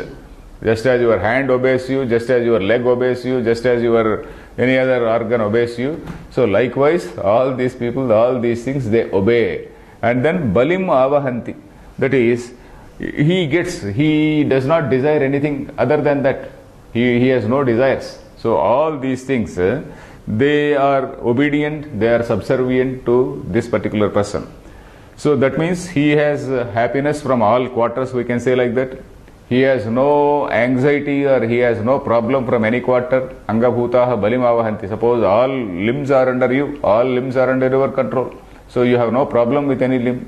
Just as your hand obeys you, just as your leg obeys you, just as your any other organ obeys you. So likewise, all these people, all these things, they obey. And then Balim Avahanti. That is, he does not desire anything other than that. He has no desires. So all these things, they are obedient, they are subservient to this particular person. So that means he has happiness from all quarters, we can say like that. He has no anxiety or he has no problem from any quarter. Angabhutaha Balim Avahanti. Suppose all limbs are under you, all limbs are under your control. So you have no problem with any limb.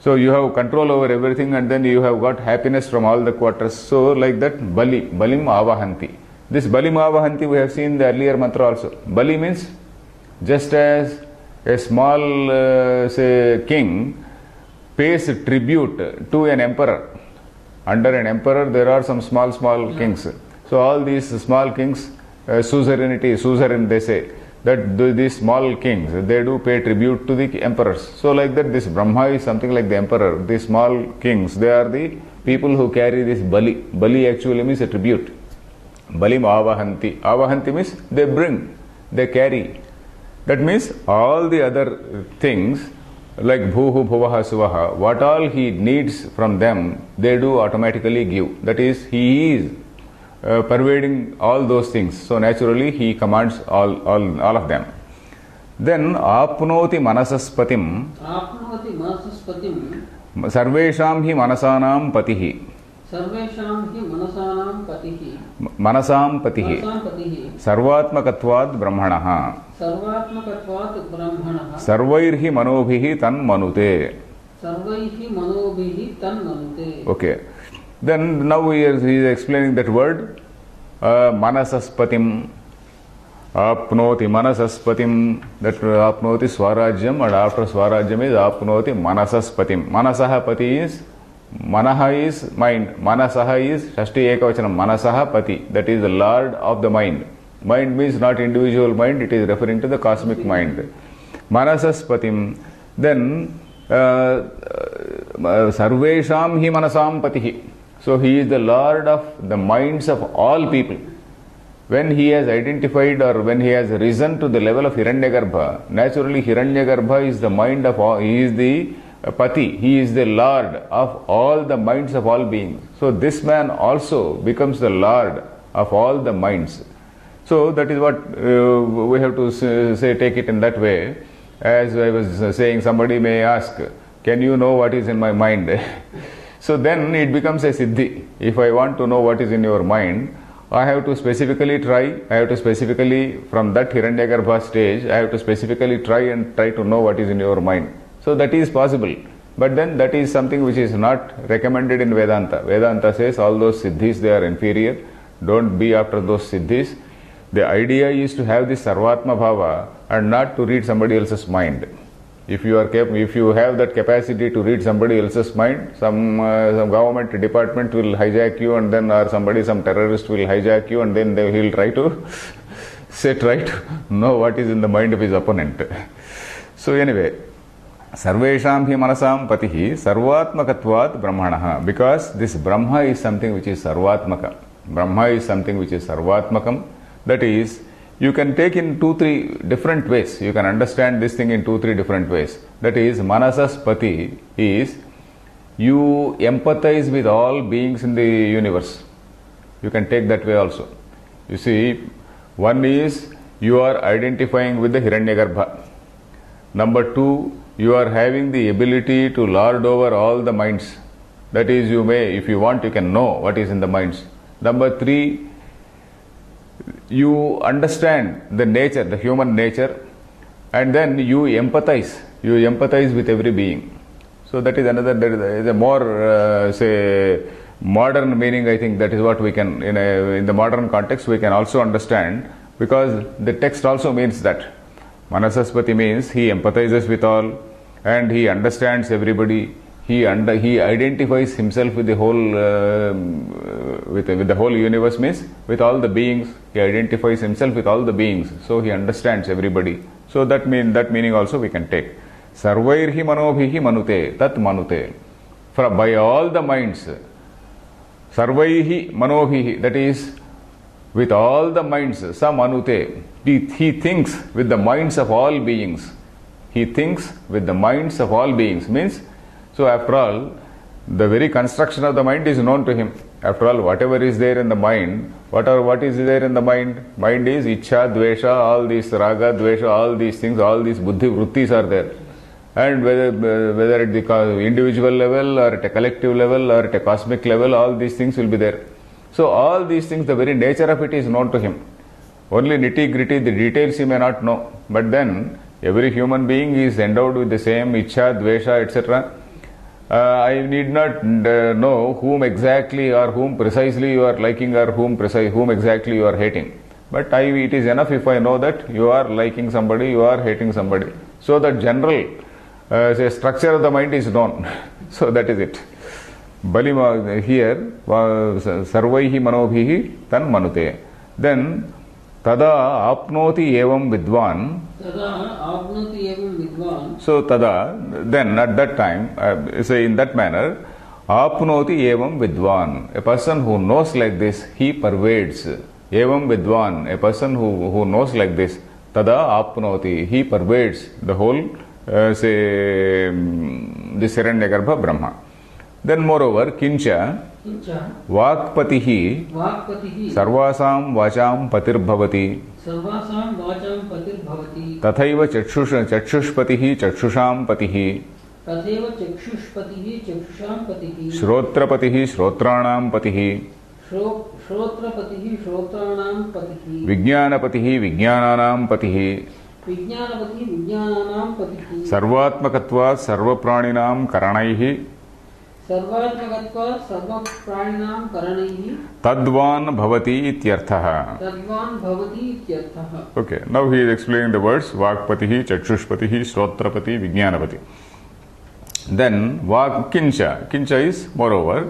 So you have control over everything and then you have got happiness from all the quarters. So like that, Balim Avahanti. This Balim Avahanti we have seen in the earlier mantra also. Bali means just as a small, king pays tribute to an emperor. Under an emperor, there are some small kings. So all these small kings, suzerain they say, that these small kings, they do pay tribute to the emperors. So like that, this Brahma is something like the emperor. These small kings, they are the people who carry this Bali. Bali actually means a tribute. Balim Avahanti. Avahanti means they bring, they carry. That means all the other things, like Bhuhu, Bhuvaha, Suvaha, what all he needs from them, they do automatically give. That is, he is pervading all those things. So naturally he commands all of them. Then apnoti manasaspatim आपनोति मनसस्पतिं sarvesham hi manasanam patihi सर्वेषां हि मनसानां पतिः manasam patihi मनसां पतिः sarvatmakatvad brahmanah सर्वात्मकत्वात् ब्रह्मणः sarvairhi manobhihi tan manute. सर्वैः मनोभिः तन्मनुते. Okay. Then now he is explaining that word manasaspatim. Apnoti manasaspatim. That apnoti swarajyam, and after swarajyam is apnoti manasaspatim. Manasaha pati is, manaha is mind. Manasaha is shashti ekavachanam. Manasaha pati. That is the lord of the mind. Mind means not individual mind, it is referring to the cosmic mind. Manasaspatim. Then sarvesham hi manasam patihi. So he is the lord of the minds of all people. When he has identified or when he has risen to the level of Hiranyagarbha, naturally Hiranyagarbha is the mind of all, he is the pati, he is the lord of all the minds of all beings. So this man also becomes the lord of all the minds. So that is what we have to say, take it in that way. As I was saying, somebody may ask, can you know what is in my mind? So then it becomes a siddhi. If I want to know what is in your mind, I have to specifically try, from that Hiranyagarbha stage, I have to specifically try to know what is in your mind. So that is possible. But then that is something which is not recommended in Vedanta. Vedanta says all those siddhis, they are inferior. Don't be after those siddhis. The idea is to have this sarvatma bhava and not to read somebody else's mind. If you have that capacity to read somebody else's mind, some government department will hijack you, and then some terrorist will hijack you, and then he'll try to know what is in the mind of his opponent. So anyway, sarvesham hi manasam patihi sarvatmakatvat brahmanah, because this Brahma is something which is sarvatmaka. Brahma is something which is sarvatmakam. That is, you can take in 2-3 different ways. You can understand this thing in 2-3 different ways. That is, manasaspati is you empathize with all beings in the universe. You can take that way also. You see, one is you are identifying with the Hiranyagarbha. Number 2, you are having the ability to lord over all the minds. That is, you may, if you want, you can know what is in the minds. Number 3, you understand the nature, the human nature, and then you empathize with every being. So that is another, there is a more modern meaning. I think that is what we can, in the modern context, we can also understand, because the text also means that. Manasaspati means he empathizes with all and he understands everybody. He identifies himself with the whole with the whole universe, means with all the beings. He identifies himself with all the beings, so he understands everybody. So that meaning also we can take. Sarvairhi manobhihi manute, tat manute. By all the minds, sarvaihi manobhihi, that is, with all the minds, sa manute. He thinks with the minds of all beings. He thinks with the minds of all beings, means, so after all, the very construction of the mind is known to him. After all, whatever is there in the mind, what is there in the mind? Mind is ichcha, dvesha, all these raga, dvesha, all these things, all these buddhi vrittis are there. And whether at the individual level or at a collective level or at a cosmic level, all these things will be there. So all these things, the very nature of it is known to him. Only nitty-gritty, the details he may not know. But then, every human being is endowed with the same ichcha, dvesha, etc. I need not know whom exactly or whom precisely you are liking or whom exactly you are hating. But it is enough if I know that you are liking somebody, you are hating somebody. So that general structure of the mind is known. So that is it. Balima here, sarvaihi manobhihi tan manute. Then, tada apnoti evam vidvan. So tada, then at that time, say in that manner, apnoti evam vidvan. A person who knows like this, he pervades. Evam vidvan, a person who knows like this, tada apnoti, he pervades the whole, this Hiranyagarbha Brahma. Then moreover, kincha किञ्च vakpatihi वाक्पतिः sarvasam vacham patirbhavati सर्वासां वाचां पतिर्भवति tathaiva chakshushpatihi chakshusham patihi तथैव चक्षुष्पतिः चक्षुषां पतिः श्रोत्रपतिहि श्रोत्राणां पतिहि श्रोत्रपतिः श्रोत्राणां पतिः विज्ञानपतिहि विज्ञानानां पतिहि विज्ञानपतिः विज्ञानानां पतिः सर्वात्मकत्वात् सर्वप्राणिनां करणैः सर्वात्मकत्वात् सर्वप्राणिनां करणैः तद्वान् भवति इत्यर्थः. तद्वान् भवति इत्यर्थः. Okay, now he is explaining the words Vakpatihi, Chakshushpatihi, Shrotrapati, Vijnanapati. Then Kincha. Kincha is moreover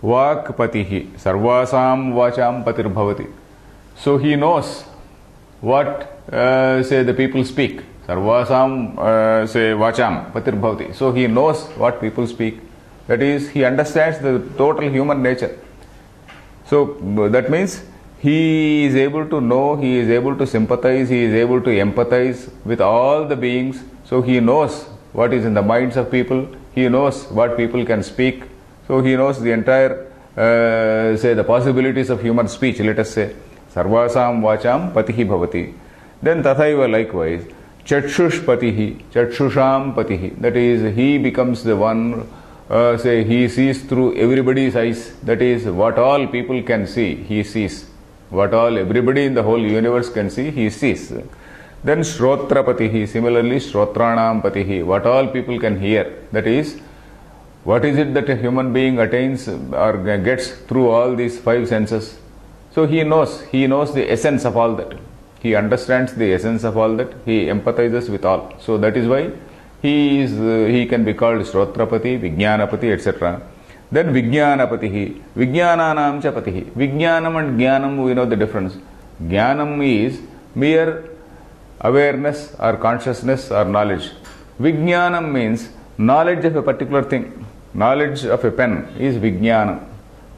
Vakpatihi, Sarvasam Vacham Patirbhavati. So he knows what say the people speak. Sarvasam say Vacham Patirbhavati. So he knows what people speak. That is, he understands the total human nature. So that means he is able to know, he is able to sympathize, he is able to empathize with all the beings. So he knows what is in the minds of people, he knows what people can speak. So he knows the entire, say the possibilities of human speech, let us say. Sarvasam vacham patihi bhavati. Then tathaiva likewise, chakshushpatihi, chakshusham patihi. That is, he becomes the one, say he sees through everybody's eyes. That is, what all people can see, he sees. What all everybody in the whole universe can see, he sees. Then Shrotrapatihi, similarly Shrotranam Patihi, what all people can hear. That is, what is it that a human being attains or gets through all these five senses? So he knows the essence of all that. He understands the essence of all that. He empathizes with all. So that is why he can be called Shrotrapati, Vijnanapati, etc. Then Vijnanapatihi, Vijnananam cha patihi. Vijnanam and Jnanam, we know the difference. Jnanam is mere awareness or consciousness or knowledge. Vijnanam means knowledge of a particular thing. Knowledge of a pen is Vijnanam.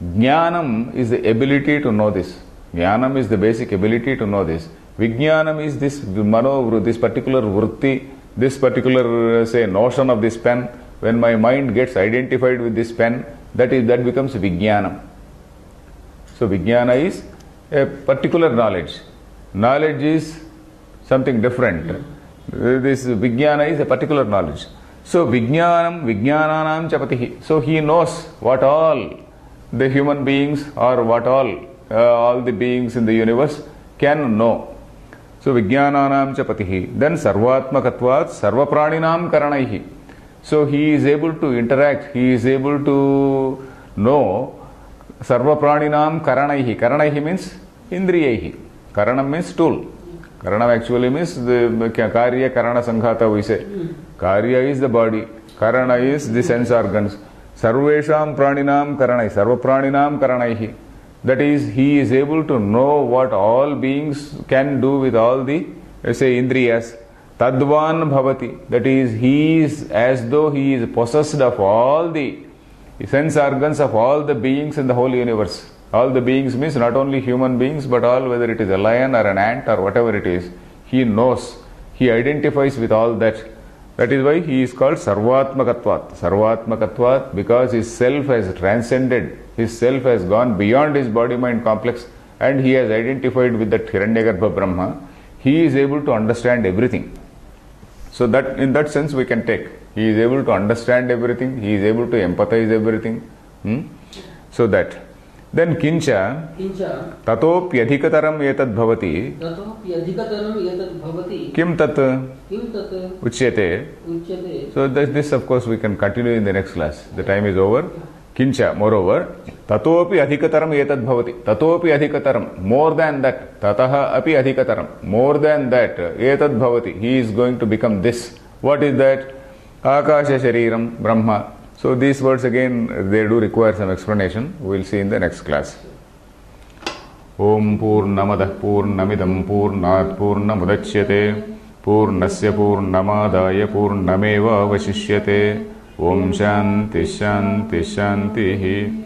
Jnanam is the ability to know this. Jnanam is the basic ability to know this. Vijnanam is this this particular vritti, this particular say notion of this pen. When my mind gets identified with this pen, that becomes Vijnanam. So Vijnana is a particular knowledge. Knowledge is something different. This Vijnana is a particular knowledge. So Vijnanam, Vijnananam cha patihi. So he knows what all the human beings or what all the beings in the universe can know. So Vijnananam cha patihi. Then Sarvatmakatvat Sarvapraninam karanaihi. So he is able to interact, he is able to know Sarvapraninam karanaihi. Karanaihi means Indriyaihi. Karanam means tool. Karanam actually means the Karya Karana Sanghata we say. Karya is the body, Karana is the sense organs. Sarvesham Praninam Karanai, Sarvapraninam Karanaihi. That is, he is able to know what all beings can do with all the, say, Indriyas. Tadvan Bhavati. That is, he is as though he is possessed of all the sense organs of all the beings in the whole universe. All the beings means not only human beings, but all, whether it is a lion or an ant or whatever it is. He knows, he identifies with all that. That is why he is called Sarvatmakatvat. Sarvatmakatvat, because his self has transcended, his self has gone beyond his body-mind complex, and he has identified with that Hiranyagarbha Brahma. He is able to understand everything. So that in that sense we can take. He is able to understand everything, he is able to empathize everything. So that. Then kincha tatopyadhikataram etad bhavati kim tat uchyate. So this of course we can continue in the next class. The time is over. Kincha, moreover, tatopi adhikataram etad bhavati. Tatopi adhikataram, more than that. Tataha api adhikataram, more than that. Etad bhavati, he is going to become this. What is that? Akasha shariram Brahma. So these words again, they do require some explanation. We will see in the next class. Om Purnamadah Purnamidam Purnat Purnamudachyate Purnasya Purnamadaya Purnameva Vasishyate Om Shanti Shanti Shantihi.